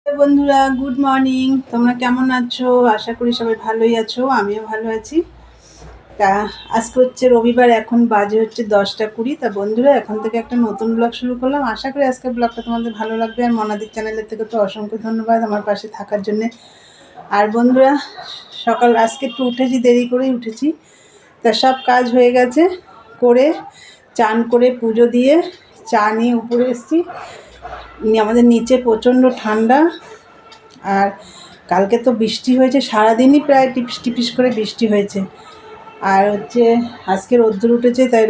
বন্ধুরা, good morning. তোমরা কেমন আছো? আশা করি সবাই ভালোই আছো, আমিও ভালো আছি। তা আজকে হচ্ছে রবিবার, এখন বাজে হচ্ছে 10টা 20। তা বন্ধুরা, এখন থেকে একটা নতুন ব্লগ শুরু করলাম। আশা করি আজকের ব্লগটা তোমাদের ভালো লাগবে। আর মনাদির চ্যানেলের থেকে তো অসংখ্য ধন্যবাদ আমার পাশে থাকার জন্যে। আর বন্ধুরা, আজকে একটু উঠেছি, দেরি করেই উঠেছি। তা সব কাজ হয়ে গেছে, করে চান করে পুজো দিয়ে চা নিয়ে উপরে এসেছি। আমাদের নিচে প্রচণ্ড ঠান্ডা। আর কালকে তো বৃষ্টি হয়েছে, সারাদিনই প্রায় টিপিস টিপিস করে বৃষ্টি হয়েছে। আর হচ্ছে আজকে রোদ্দুর উঠেছে, তাই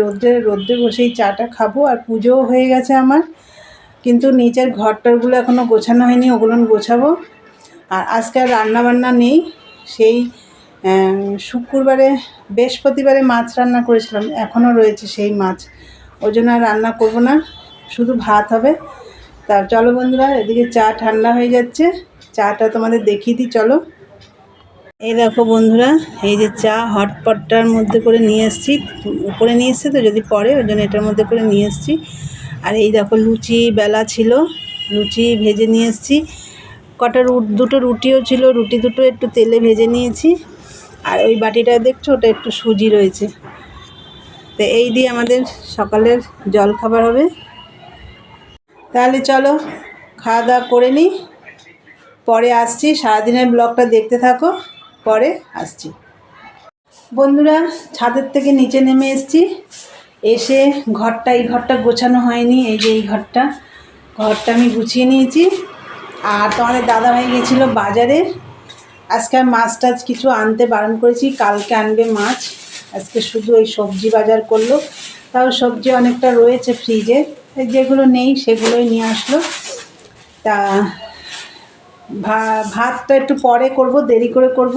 রোদ্রে বসেই চাটা খাবো। আর পুজোও হয়ে গেছে আমার, কিন্তু নিচের ঘরটারগুলো এখনও গোছানো হয়নি, ওগুলো গোছাবো। আর আজকে আর রান্নাবান্না নেই। সেই শুক্রবারে বৃহস্পতিবারে মাছ রান্না করেছিলাম, এখনও রয়েছে সেই মাছ। ওই জন্য আর রান্না করবো না, শুধু ভাত হবে। তা চলো বন্ধুরা, এদিকে চা ঠান্ডা হয়ে যাচ্ছে, চাটা তোমাদের দেখিয়ে দিই, চলো। এই দেখো বন্ধুরা, এই যে চা হটপটটার মধ্যে করে নিয়ে এসেছি, উপরে নিয়ে এসছে তো যদি পরে, ওই জন্য এটার মধ্যে করে নিয়ে এসেছি। আর এই দেখো লুচি বেলা ছিল, লুচি ভেজে নিয়ে এসেছি। দুটো রুটিও ছিল, রুটি দুটো একটু তেলে ভেজে নিয়েছি। আর ওই বাটিটা দেখছো, ওটা একটু সুজি রয়েছে। তো এই দিয়ে আমাদের সকালের জল খাবার হবে। তাহলে চলো খাওয়া দাওয়া করে নিই, পরে আসছি। সারাদিনের ব্লগটা দেখতে থাকো, পরে আসছি। বন্ধুরা, ছাদের থেকে নিচে নেমে এসেছি। এসে এই ঘরটা গোছানো হয়নি। এই যে এই ঘরটা আমি গুছিয়ে নিয়েছি। আর তোমাদের দাদাভাই গেছিলো বাজারে। আজকে আর মাছ টাছ কিছু আনতে বারণ করেছি, কালকে আনবে মাছ। আজকে শুধু এই সবজি বাজার করলো। তাও সবজি অনেকটা রয়েছে ফ্রিজে, যেগুলো নেই সেগুলোই নিয়ে আসলো। তা ভাতটা একটু পরে করব, দেরি করে করব,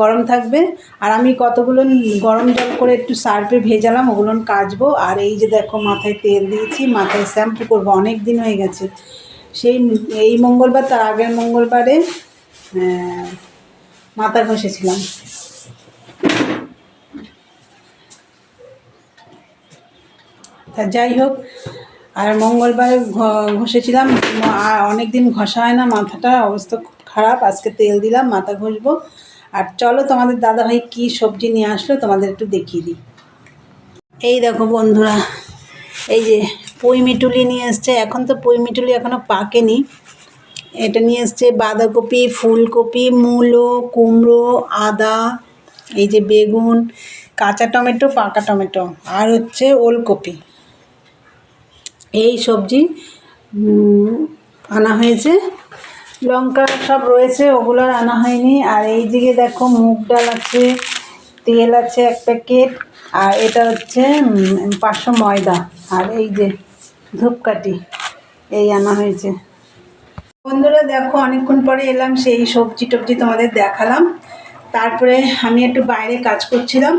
গরম থাকবে। আর আমি কতগুলো গরম জল করে একটু সার্ফে ভেজালাম, ওগুলো কাচবো। আর এই যে দেখো, মাথায় তেল দিয়েছি, মাথায় শ্যাম্পু করবো, অনেক দিন হয়ে গেছে। এই মঙ্গলবার, তার আগের মঙ্গলবারে মাথা ঘষেছিলাম। তা যাই হোক, আর মঙ্গলবারে ঘষেছিলাম। আর অনেক দিন ঘষা হয় না, মাথাটা অবস্থা খুব খারাপ। আজকে তেল দিলাম, মাথা ঘষবো। আর চলো, তোমাদের দাদাভাই কী সবজি নিয়ে আসলো তোমাদের একটু দেখিয়ে দিই। এই দেখো বন্ধুরা, এই যে পুঁই মিটুলি নিয়ে এসছে। এখন তো পুঁই মিটুলি এখনও পাকেনি। এটা নিয়ে এসছে বাঁধাকপি, ফুলকপি, মূলো, কুমড়ো, আদা, এই যে বেগুন, কাঁচা টমেটো, পাকা টমেটো, আর হচ্ছে ওলকপি। এই সবজি আনা হয়েছে। লঙ্কা সব রয়েছে, ওগুলো আর আনা হয়নি। আর এই দিকে দেখো, মুগ ডাল আছে, তেল আছে 1 প্যাকেট, আর এটা হচ্ছে 500 ময়দা। আর এই যে ধূপকাঠি, এই আনা হয়েছে। বন্ধুরা দেখো, অনেকক্ষণ পরে এলাম, সেই সবজি টবজি তোমাদের দেখালাম। তারপরে আমি একটু বাইরে কাজ করছিলাম,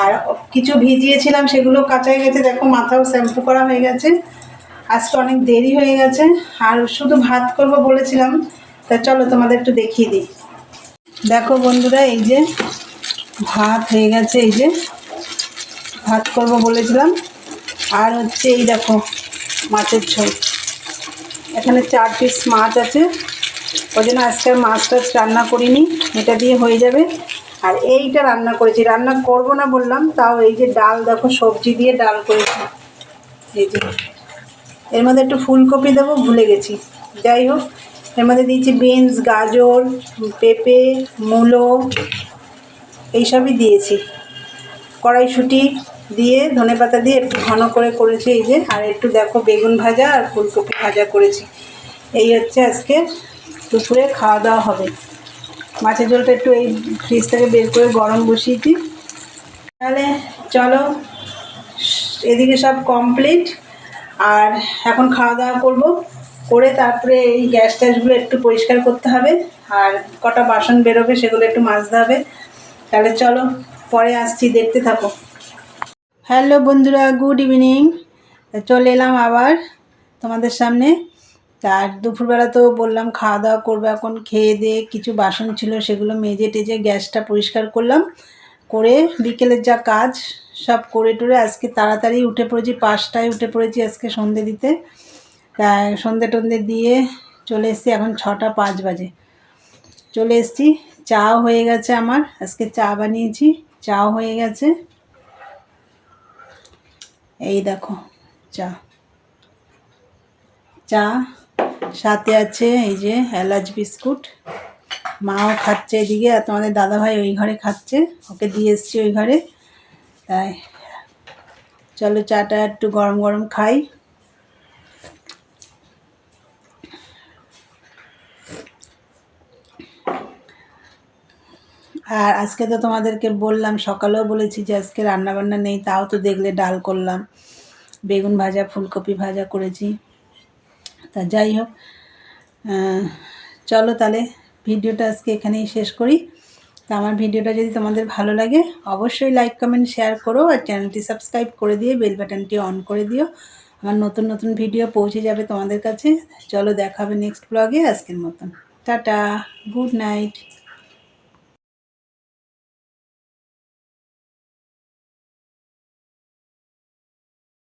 আর কিছু ভিজিয়েছিলাম, সেগুলো কাচাই গেছে। দেখো, মাথাও শ্যাম্পু করা হয়ে গেছে। আজকে অনেক দেরি হয়ে গেছে। আর শুধু ভাত করব বলেছিলাম, তা চলো তোমাদের একটু দেখিয়ে দিই। দেখো বন্ধুরা, এই যে ভাত হয়ে গেছে, এই যে ভাত করব বলেছিলাম। আর হচ্ছে এই দেখো মাছের ঝোল, এখানে 4 পিস মাছ আছে, ওই জন্য আজকে মাছ টাছ রান্না করিনি, এটা দিয়ে হয়ে যাবে। আর এইটা রান্না করেছি, রান্না করব না বললাম, তাও এই যে ডাল দেখো, সবজি দিয়ে ডাল করেছি। এই যে এর মধ্যে একটু ফুলকপি দেবো, ভুলে গেছি। যাই হোক, এর মধ্যে দিয়েছি বিনস, গাজর, পেঁপে, মূলো, এইসবই দিয়েছি। কড়াইশুঁটি দিয়ে, ধনেপাতা দিয়ে একটু ঘন করে করেছি এই যে। আর একটু দেখো বেগুন ভাজা আর ফুলকপি ভাজা করেছি। এই হচ্ছে আজকে দুপুরে খাওয়া দাওয়া হবে। মাছের ঝোলটা একটু এই ফ্রিজ থেকে বের করে গরম বসিয়েছি। তাহলে চলো, এদিকে সব কমপ্লিট। আর এখন খাওয়া দাওয়া করব, করে তারপরে এই গ্যাস ট্যাসগুলো একটু পরিষ্কার করতে হবে। আর কটা বাসন বেরোবে, সেগুলো একটু মাজতে হবে। তাহলে চলো, পরে আসছি, দেখতে থাকো। হ্যালো বন্ধুরা, গুড ইভিনিং। চলে এলাম আবার তোমাদের সামনে। আর দুপুরবেলা তো বললাম খাওয়া দাওয়া করবো, এখন খেয়ে দিয়ে কিছু বাসন ছিল, সেগুলো মেজে টেজে গ্যাসটা পরিষ্কার করলাম। করে বিকেলের যা কাজ সব করে টরে আজকে তাড়াতাড়ি উঠে পড়েছি, 5টায় উঠে পড়েছি আজকে সন্ধে দিতে। তা সন্ধে টন্ধে দিয়ে চলে এসেছি, এখন 6টা 5 বাজে। চলে এসেছি, চাও হয়ে গেছে আমার, আজকে চা বানিয়েছি, চাও হয়ে গেছে। এই দেখো চা, চা সাথে আছে এই যে এলাচ বিস্কুট। মাও খাচ্ছে এদিকে, আর তোমাদের দাদাভাই ওই ঘরে খাচ্ছে, ওকে দিয়ে এসছি ওই ঘরে। তাই চলো চাটা একটু গরম গরম খাই। আর আজকে তো তোমাদেরকে বললাম, সকালেও বলেছি যে আজকে রান্নাবান্না নেই, তাও তো দেখলে ডাল করলাম, বেগুন ভাজা ফুলকপি ভাজা করেছি। তা যাই হোক, চলো তাহলে ভিডিওটা আজকে এখানেই শেষ করি। তা আমার ভিডিওটা যদি তোমাদের ভালো লাগে অবশ্যই লাইক কমেন্ট শেয়ার করো, আর চ্যানেলটি সাবস্ক্রাইব করে দিয়ে বেল বাটনটি অন করে দিও, আমার নতুন নতুন ভিডিও পৌঁছে যাবে তোমাদের কাছে। চলো দেখা হবে নেক্সট ব্লগে, আজকের মতন টাটা, গুড নাইট।